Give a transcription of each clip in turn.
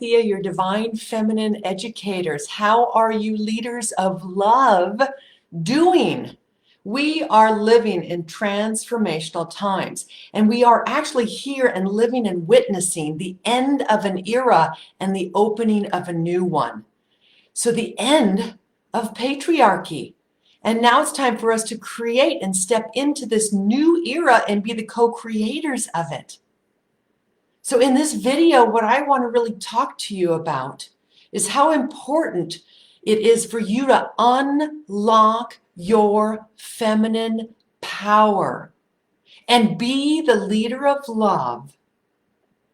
Thea, your divine feminine educators. How are you leaders of love doing? We are living in transformational times, and we are actually here and living and witnessing the end of an era and the opening of a new one. So the end of patriarchy. And now it's time for us to create and step into this new era and be the co-creators of it. So in this video, what I want to really talk to you about is how important it is for you to unlock your feminine power and be the leader of love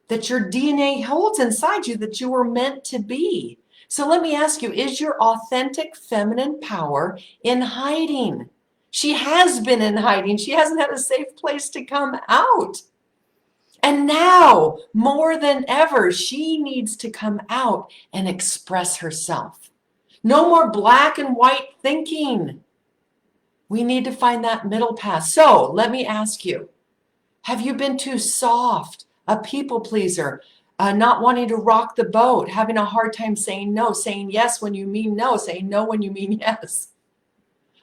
that your DNA holds inside you, that you were meant to be. So let me ask you, is your authentic feminine power in hiding? She has been in hiding. She hasn't had a safe place to come out. And now, more than ever, she needs to come out and express herself. No more black and white thinking. We need to find that middle path. So let me ask you, have you been too soft, a people pleaser, not wanting to rock the boat, having a hard time saying no, saying yes when you mean no, saying no when you mean yes?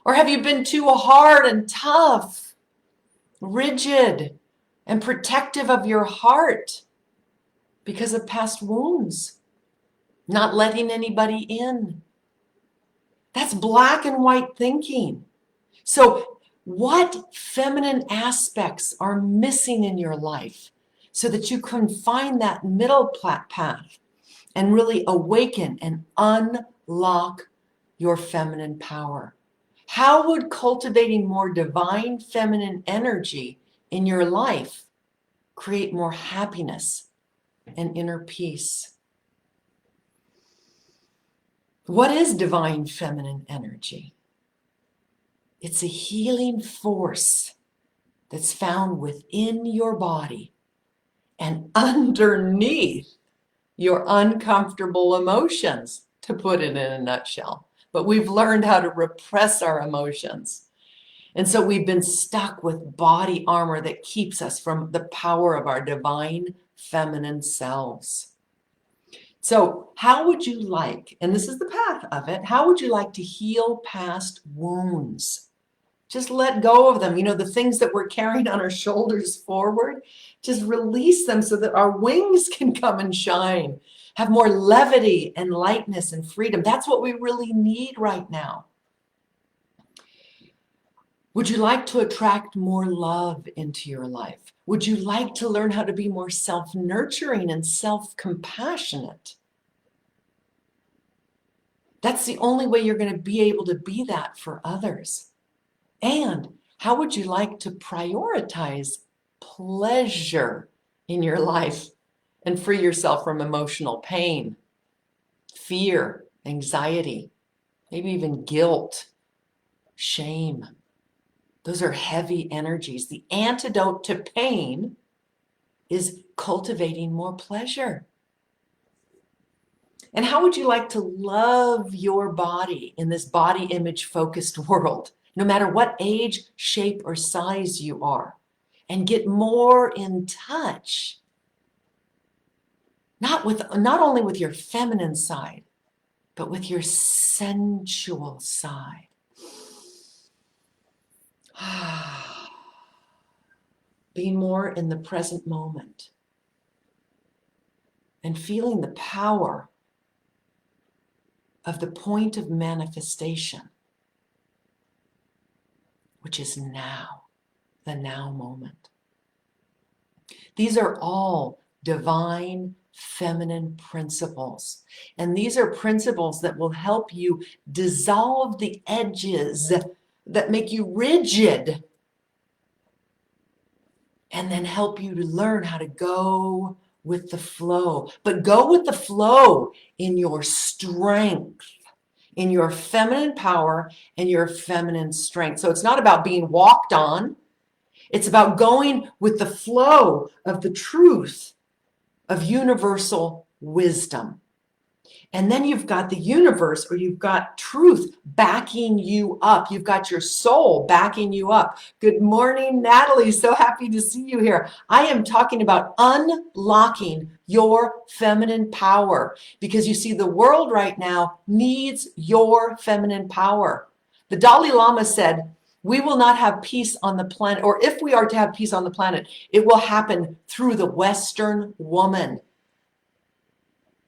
Or have you been too hard and tough, rigid, and protective of your heart because of past wounds, not letting anybody in? That's black and white thinking. So what feminine aspects are missing in your life so that you can find that middle path and really awaken and unlock your feminine power? How would cultivating more divine feminine energy in your life create more happiness and inner peace? What is divine feminine energy? It's a healing force that's found within your body and underneath your uncomfortable emotions, to put it in a nutshell. But we've learned how to repress our emotions. And so we've been stuck with body armor that keeps us from the power of our divine feminine selves. So how would you like, and this is the path of it, how would you like to heal past wounds? Just let go of them. You know, the things that we're carrying on our shoulders forward, just release them so that our wings can come and shine, have more levity and lightness and freedom. That's what we really need right now. Would you like to attract more love into your life? Would you like to learn how to be more self-nurturing and self-compassionate? That's the only way you're going to be able to be that for others. And how would you like to prioritize pleasure in your life and free yourself from emotional pain, fear, anxiety, maybe even guilt, shame? Those are heavy energies. The antidote to pain is cultivating more pleasure. And how would you like to love your body in this body image focused world, no matter what age, shape, or size you are, and get more in touch, not only with your feminine side, but with your sensual side? Being more in the present moment and feeling the power of the point of manifestation, which is now, the now moment. These are all divine feminine principles. And these are principles that will help you dissolve the edges that make you rigid, and then help you to learn how to go with the flow. But go with the flow in your strength, in your feminine power and your feminine strength. So it's not about being walked on. It's about going with the flow of the truth of universal wisdom. And then you've got the universe, or you've got truth backing you up. You've got your soul backing you up. Good morning, Natalie. So happy to see you here. I am talking about unlocking your feminine power, because you see, the world right now needs your feminine power. The Dalai Lama said, we will not have peace on the planet, or if we are to have peace on the planet, it will happen through the Western woman.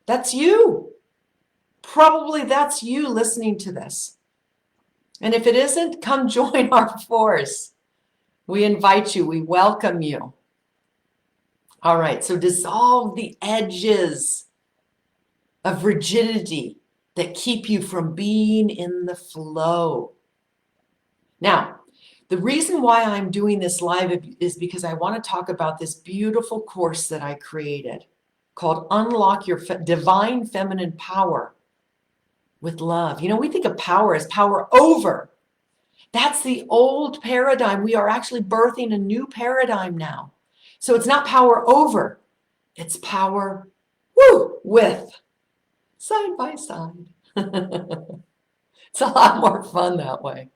That's you. Probably that's you listening to this. And if it isn't, come join our force. We invite you. We welcome you. All right. So dissolve the edges of rigidity that keep you from being in the flow. Now, the reason why I'm doing this live is because I want to talk about this beautiful course that I created called Unlock Your Divine Feminine Power with Love. You know, we think of power as power over. That's the old paradigm. We are actually birthing a new paradigm now. So it's not power over, it's power with, side by side. It's a lot more fun that way.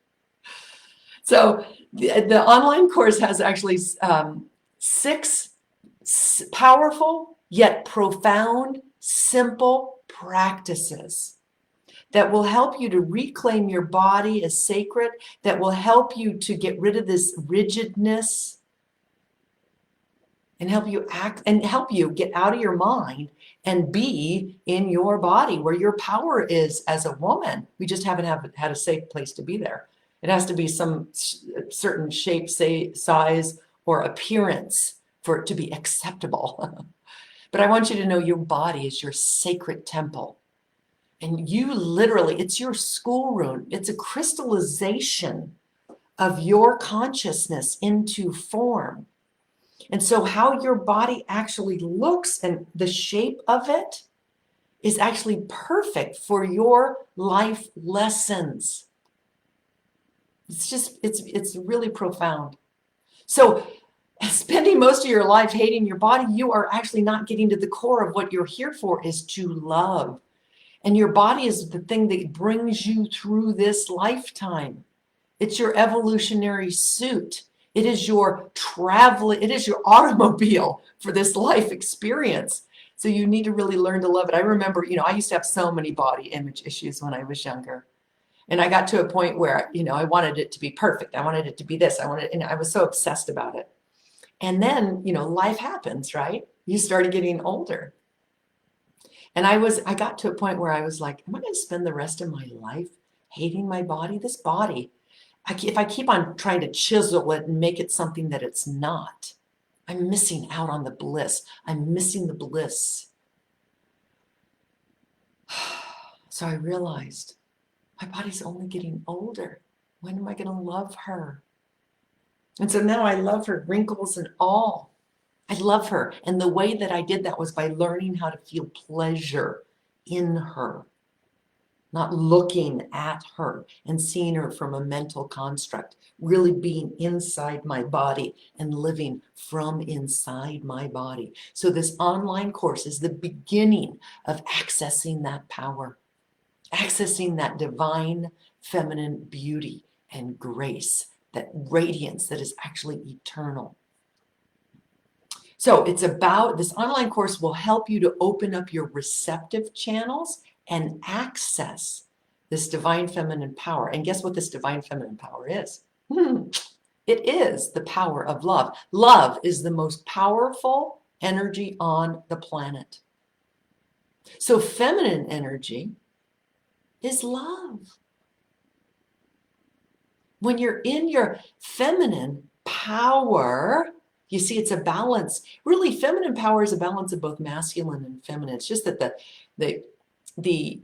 So the online course has actually 6 powerful yet profound, simple practices that will help you to reclaim your body as sacred, that will help you to get rid of this rigidness, and help you act and help you get out of your mind and be in your body where your power is as a woman. We just haven't had a safe place to be there. It has to be some certain shape, size, or appearance for it to be acceptable. But I want you to know your body is your sacred temple. And you literally, it's your schoolroom. It's a crystallization of your consciousness into form. And so how your body actually looks and the shape of it is actually perfect for your life lessons. It's really profound. So spending most of your life hating your body, you are actually not getting to the core of what you're here for, is to love. And your body is the thing that brings you through this lifetime. It's your evolutionary suit. It is your it is your automobile for this life experience. So you need to really learn to love it. I remember, I used to have so many body image issues when I was younger. And I got to a point where, I wanted it to be perfect. I wanted it to be this. And I was so obsessed about it. And then, life happens, right? You started getting older. And I got to a point where I was like, am I going to spend the rest of my life hating my body? This body, if I keep on trying to chisel it and make it something that it's not, I'm missing out on the bliss. I'm missing the bliss. So I realized my body's only getting older. When am I going to love her? And so now I love her, wrinkles and all. I love her. And the way that I did that was by learning how to feel pleasure in her, not looking at her and seeing her from a mental construct, really being inside my body and living from inside my body. So this online course is the beginning of accessing that power, accessing that divine feminine beauty and grace, that radiance that is actually eternal. So it's about, this online course will help you to open up your receptive channels and access this divine feminine power. And guess what this divine feminine power is? It is the power of love. Love is the most powerful energy on the planet. So feminine energy is love. When you're in your feminine power, you see, it's a balance. Really, feminine power is a balance of both masculine and feminine. It's just that the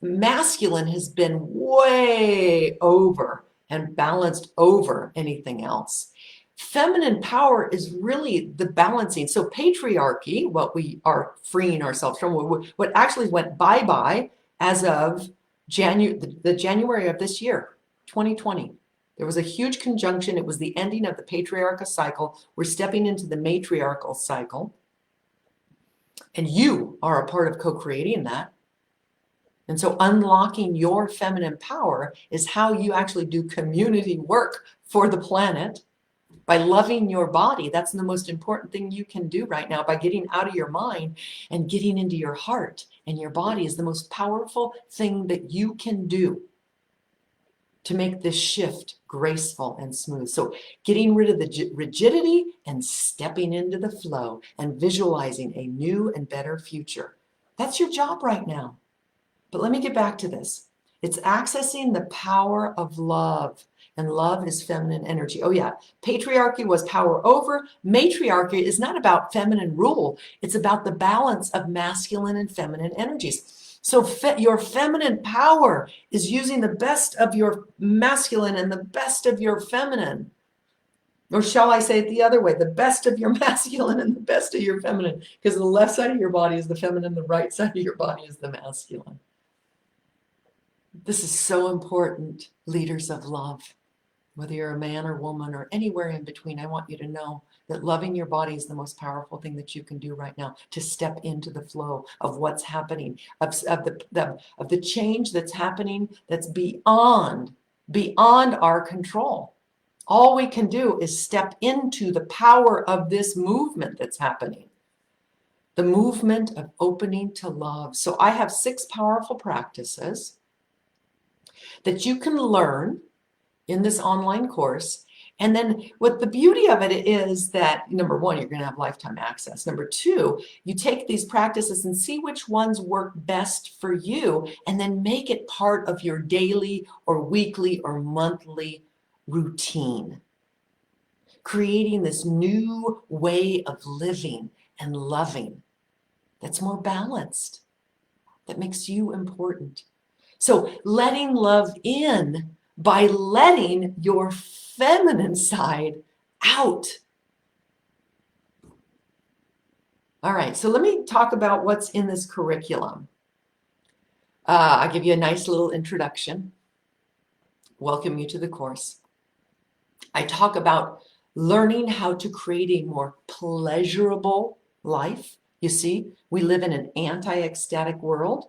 masculine has been way over and balanced over anything else. Feminine power is really the balancing. So patriarchy, what we are freeing ourselves from, what actually went bye-bye as of January of this year, 2020. There was a huge conjunction. It was the ending of the patriarchal cycle. We're stepping into the matriarchal cycle. And you are a part of co-creating that. And so unlocking your feminine power is how you actually do community work for the planet. By loving your body, that's the most important thing you can do right now, by getting out of your mind and getting into your heart. And your body is the most powerful thing that you can do to make this shift graceful and smooth. So getting rid of the rigidity and stepping into the flow and visualizing a new and better future. That's your job right now. But let me get back to this. It's accessing the power of love. And love is feminine energy. Oh yeah, patriarchy was power over. Matriarchy is not about feminine rule. It's about the balance of masculine and feminine energies. So your feminine power is using the best of your masculine and the best of your feminine. Or shall I say it the other way, the best of your masculine and the best of your feminine. Because the left side of your body is the feminine, the right side of your body is the masculine. This is so important, leaders of love. Whether you're a man or woman or anywhere in between, I want you to know that loving your body is the most powerful thing that you can do right now, to step into the flow of what's happening, of the change that's happening that's beyond our control. All we can do is step into the power of this movement that's happening, the movement of opening to love. So I have 6 powerful practices that you can learn in this online course. And then what the beauty of it is that, number 1, you're going to have lifetime access. Number 2, you take these practices and see which ones work best for you, and then make it part of your daily or weekly or monthly routine. Creating this new way of living and loving that's more balanced, that makes you important. So letting love in by letting your feminine side out. All right, so let me talk about what's in this curriculum. I'll give you a nice little introduction. Welcome you to the course. I talk about learning how to create a more pleasurable life. You see, we live in an anti-ecstatic world.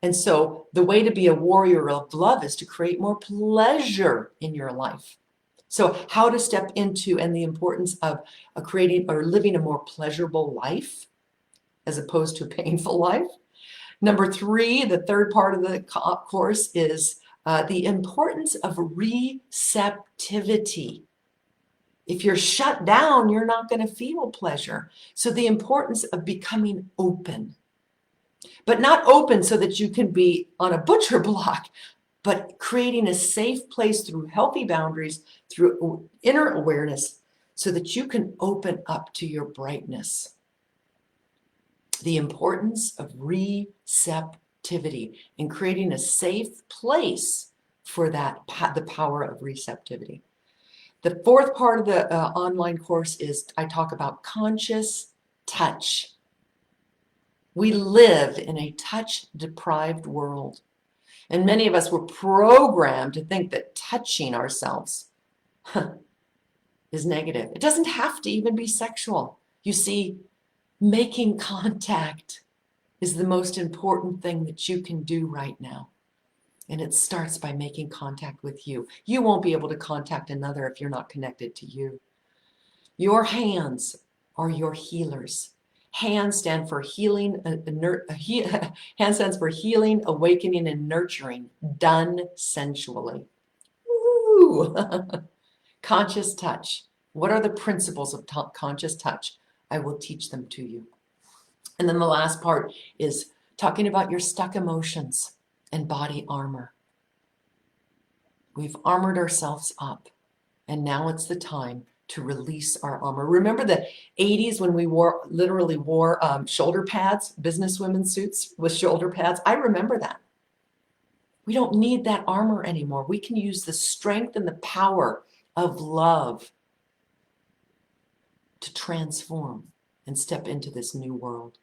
And so the way to be a warrior of love is to create more pleasure in your life. So how to step into, and the importance of creating or living a more pleasurable life as opposed to a painful life. Number 3, the third part of the course is the importance of receptivity. If you're shut down, you're not going to feel pleasure. So the importance of becoming open. But not open so that you can be on a butcher block, but creating a safe place through healthy boundaries, through inner awareness, so that you can open up to your brightness. The importance of receptivity and creating a safe place for that, the power of receptivity. The 4th part of the online course is I talk about conscious touch. We live in a touch-deprived world. And many of us were programmed to think that touching ourselves is negative. It doesn't have to even be sexual. You see, making contact is the most important thing that you can do right now. And it starts by making contact with you. You won't be able to contact another if you're not connected to you. Your hands are your healers. Hands stand for healing, hand stands for healing, awakening, and nurturing, done sensually. Woo! Conscious touch. What are the principles of conscious touch? I will teach them to you. And then the last part is talking about your stuck emotions and body armor. We've armored ourselves up, and now it's the time to release our armor. Remember the 80s when we literally wore shoulder pads, businesswomen suits with shoulder pads? I remember that. We don't need that armor anymore. We can use the strength and the power of love to transform and step into this new world.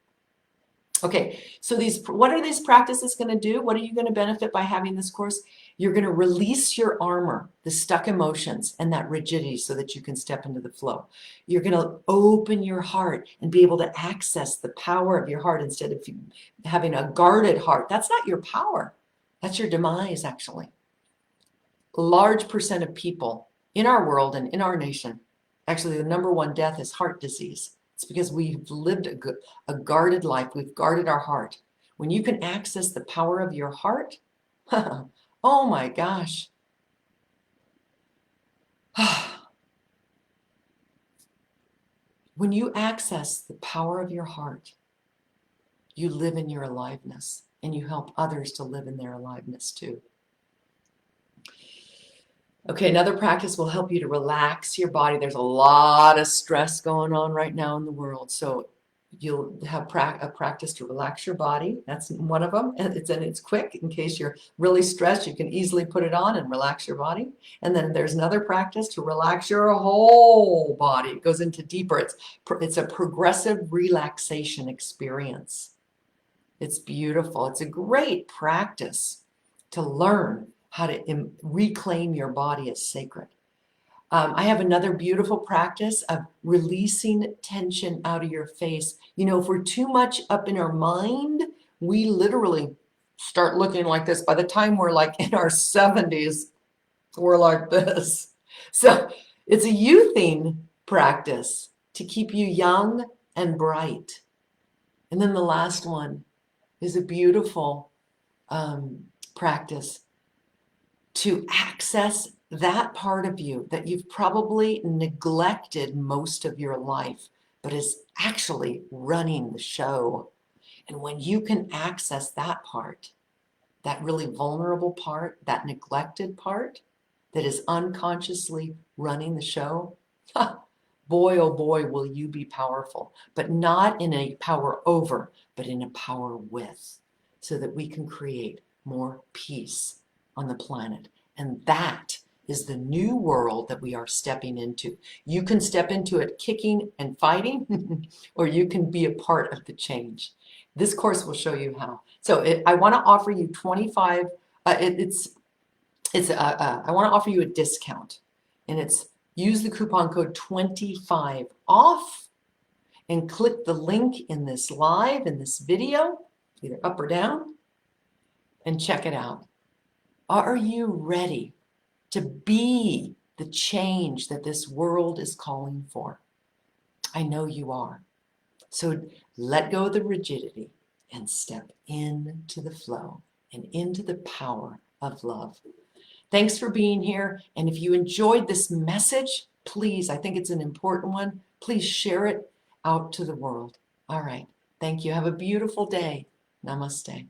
Okay, so what are these practices going to do? What are you going to benefit by having this course? You're going to release your armor, the stuck emotions, and that rigidity so that you can step into the flow. You're going to open your heart and be able to access the power of your heart instead of having a guarded heart. That's not your power. That's your demise, actually. A large percent of people in our world and in our nation, actually the number one death is heart disease. It's because we've lived a guarded life. We've guarded our heart. When you can access the power of your heart, oh my gosh. When you access the power of your heart, you live in your aliveness and you help others to live in their aliveness too. Okay, another practice will help you to relax your body. There's a lot of stress going on right now in the world. So you'll have a practice to relax your body. That's one of them. And it's quick. In case you're really stressed, you can easily put it on and relax your body. And then there's another practice to relax your whole body. It goes into deeper. It's a progressive relaxation experience. It's beautiful. It's a great practice to learn how to reclaim your body as sacred. I have another beautiful practice of releasing tension out of your face. You know, if we're too much up in our mind, we literally start looking like this. By the time we're like in our 70s, we're like this. So it's a youthing practice to keep you young and bright. And then the last one is a beautiful practice to access that part of you that you've probably neglected most of your life, but is actually running the show. And when you can access that part, that really vulnerable part, that neglected part that is unconsciously running the show, boy, oh boy, will you be powerful, but not in a power over, but in a power with, so that we can create more peace on the planet. And that is the new world that we are stepping into. You can step into it kicking and fighting, or you can be a part of the change. This course will show you how. So I want to offer you 25, I want to offer you a discount, and it's use the coupon code 25 off and click the link in this live, in this video, either up or down, and check it out. Are you ready to be the change that this world is calling for? I know you are. So let go of the rigidity and step into the flow and into the power of love. Thanks for being here. And if you enjoyed this message, please, I think it's an important one, please share it out to the world. All right. Thank you. Have a beautiful day. Namaste.